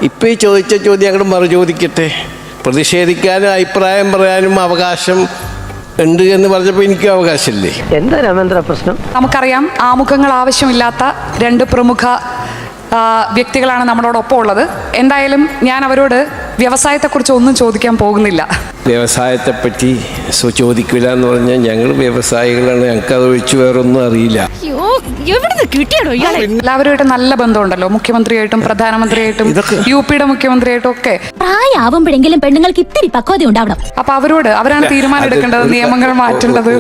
ഇപ്പം ഈ ചോദിച്ച ചോദ്യം അങ്ങോട്ട് മറുചോദിക്കട്ടെ. പ്രതിഷേധിക്കാനും അഭിപ്രായം പറയാനും അവകാശം ഉണ്ട് എന്ന് പറഞ്ഞപ്പോൾ എനിക്കും അവകാശമില്ലേ? എന്താ രാമേന്ദ്ര പ്രശ്നം? നമുക്കറിയാം, ആമുഖങ്ങൾ ആവശ്യമില്ലാത്ത രണ്ട് പ്രമുഖ വ്യക്തികളാണ് നമ്മളോടൊപ്പം ഉള്ളത്. എന്തായാലും ഞാൻ അവരോട് വ്യവസായത്തെക്കുറിച്ച് ഒന്നും ചോദിക്കാൻ പോകുന്നില്ല. വ്യവസായത്തെപ്പറ്റി ചോദിക്കില്ല എന്ന് പറഞ്ഞാൽ ഞങ്ങൾ വ്യവസായികളാണ്, ഞങ്ങൾക്കത് ഒഴിച്ച് വേറൊന്നും അറിയില്ല. എല്ലാവരുമായിട്ട് നല്ല ബന്ധമുണ്ടല്ലോ, മുഖ്യമന്ത്രിയായിട്ടും പ്രധാനമന്ത്രിയായിട്ടും UP-യുടെ മുഖ്യമന്ത്രിയായിട്ടും ഒക്കെ. പ്രായമാവുമ്പോഴെങ്കിലും പെണ്ണുങ്ങൾക്ക് ഇത്തിരി പക്വത ഉണ്ടാവണം. അപ്പൊ അവരാണ് തീരുമാനം എടുക്കേണ്ടത്, നിയമങ്ങൾ മാറ്റേണ്ടത്.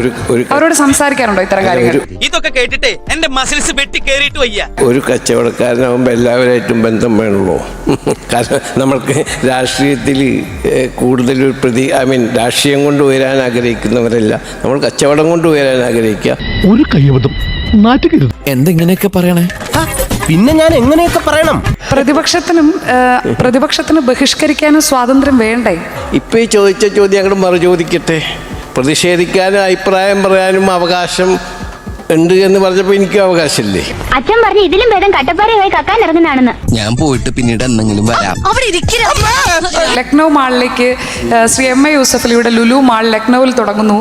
അവരോട് സംസാരിക്കാറുണ്ടോ ഇത്തരം കാര്യങ്ങൾ? ഇതൊക്കെ കേട്ടിട്ടേ എന്റെ മസിൽസ് വെട്ടി കേറിയിട്ട് വയ്യ. ഒരു കച്ചവടക്കാരനാകുമ്പോൾ എല്ലാവരായിട്ടും ബന്ധം വേണമല്ലോ. കാരണം നമ്മൾക്ക് രാഷ്ട്രീയത്തിൽ കൂടുതൽ രാഷ്ട്രീയം കൊണ്ട് ഉയരാൻ ആഗ്രഹിക്കുന്നവരല്ല, നമ്മൾ കച്ചവടം കൊണ്ട് ഉയരാൻ ആഗ്രഹിക്കുക. ഒരു കൈവതം നാറ്റുകരുത്. എന്തെങ്ങനെയൊക്കെ പറയണേ? പിന്നെ ഞാൻ എങ്ങനെയൊക്കെ പറയണം? പ്രതിപക്ഷത്തിന് ബഹിഷ്കരിക്കാനും സ്വാതന്ത്ര്യം വേണ്ടേ? ഇപ്പം ഈ ചോദിച്ച ചോദ്യം അങ്ങോട്ട് മറുചോദിക്കട്ടെ. പ്രതിഷേധിക്കാനും അഭിപ്രായം പറയാനും അവകാശം ഉണ്ട് എന്ന് പറഞ്ഞപ്പോൾ എനിക്കും അവകാശമില്ലേ? അച്ഛൻ പറഞ്ഞു ഇതിലും ഭേദം കട്ടപ്പാറയായി കക്കാൻ ഇറങ്ങുന്നതാണെന്ന്. ഞാൻ പോയിട്ട് പിന്നീട് എന്തെങ്കിലും വരാം. ലക്നൗ മാളിലേക്ക് ശ്രീ MA യൂസഫലിയുടെ ലുലു മാൾ ലക്നൌവിൽ തുടങ്ങുന്നു.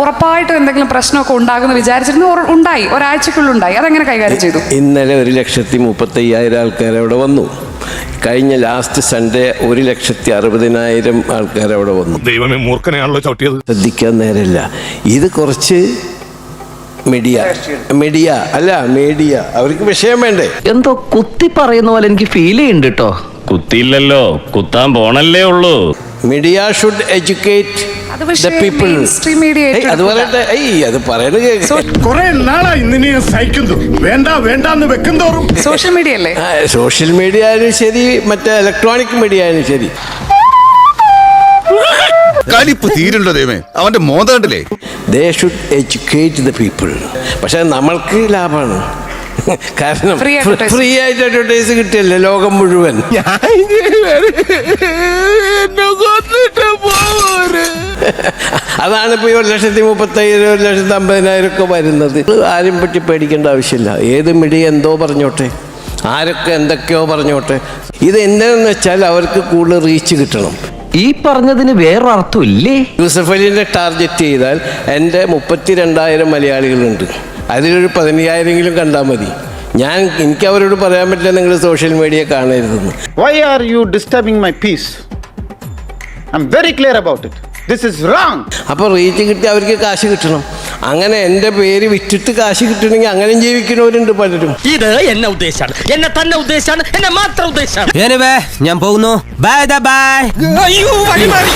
ഉറപ്പായിട്ടും എന്തെങ്കിലും പ്രശ്നമൊക്കെ ഉണ്ടാകുമെന്ന് വിചാരിച്ചിരുന്നു. ഉണ്ടായി, ഒരാഴ്ചക്കുള്ളുണ്ടായി. അതെങ്ങനെ കൈകാര്യം ചെയ്തു? ഇന്നലെ 1,35,000 ആൾക്കാർ അവിടെ വന്നു. കഴിഞ്ഞ ലാസ്റ്റ് സൺഡേ 1,60,000 ആൾക്കാർ അവിടെ വന്നു. ദൈവമേ, മൂർഖനെയാണല്ലോ ചവിട്ടിയത്. ശ്രദ്ധിക്കാൻ നേരമില്ല. ഇത് കുറച്ച് മീഡിയ അവർക്ക് വിഷയം വേണ്ടേ? എന്തോ കുത്തി പറയുന്ന പോലെ എനിക്ക് ഫീൽ ചെയ്യുന്നുണ്ട് കേട്ടോ. കുത്തിയില്ലല്ലോ, കുത്താൻ പോണല്ലേ ഉള്ളൂ. Media should educate the people. അത് പറയട്ടെ, അത് പറയുന്നത് കുറെ നാളായി നിന്നെ സഹിക്കുന്നു. വേണ്ടെന്ന് വെക്കുന്തോറും സോഷ്യൽ മീഡിയ അല്ലേ? സോഷ്യൽ മീഡിയ ആയാലും ശരി, മറ്റേ ഇലക്ട്രോണിക് മീഡിയ ആയാലും ശരി. കലിപ്പ് തീരുണ്ടോ ദൈവമേ, അവന്റെ മോതണ്ടല്ലേ. They should educate the people. പക്ഷെ നമ്മൾക്ക് ലാഭമാണ്, കാരണം ഫ്രീ ആയിട്ട് അഡ്വർടൈസ് കിട്ടിയല്ലേ ലോകം മുഴുവൻ. അതാണ് ഇപ്പോൾ 1,30,000 1,50,000 ഒക്കെ വരുന്നത്. ആരും പറ്റി പേടിക്കേണ്ട ആവശ്യമില്ല. ഏത് മീഡിയ എന്തോ പറഞ്ഞോട്ടെ, ആരൊക്കെ എന്തൊക്കെയോ പറഞ്ഞോട്ടെ. ഇത് എന്താണെന്ന് വെച്ചാൽ അവർക്ക് കൂടുതൽ റീച്ച് കിട്ടണം. ഈ പറഞ്ഞതിന് വേറൊരർത്ഥം ഇല്ലേ? യൂസഫലിനെ ടാർഗറ്റ് ചെയ്താൽ എൻ്റെ 32,000 മലയാളികളുണ്ട്. അതിലൊരു 15,000 കണ്ടാൽ മതി. എനിക്ക് അവരോട് പറയാൻ പറ്റില്ല നിങ്ങൾ സോഷ്യൽ മീഡിയ കാണരുതെന്ന്. Why are you disturbing my peace? I'm very clear about it. This is wrong. അപ്പോൾ റീച്ച് കിട്ടി അവർക്ക് കാശ് കിട്ടണം. അങ്ങനെ എൻ്റെ പേര് വിറ്റിട്ട് കാശ് കിട്ടണമെങ്കിൽ അങ്ങനെയും ജീവിക്കുന്നവരുണ്ട് പലരും. ഇത് എന്നെ ഉദ്ദേശാണ്, എന്നെ തന്നെ ഉദ്ദേശാണ്, എന്നെ മാത്രം ഉദ്ദേശാണ്. ഞാൻ പോകുന്നു. ബൈ. അയ്യോ, വഴി മാറി.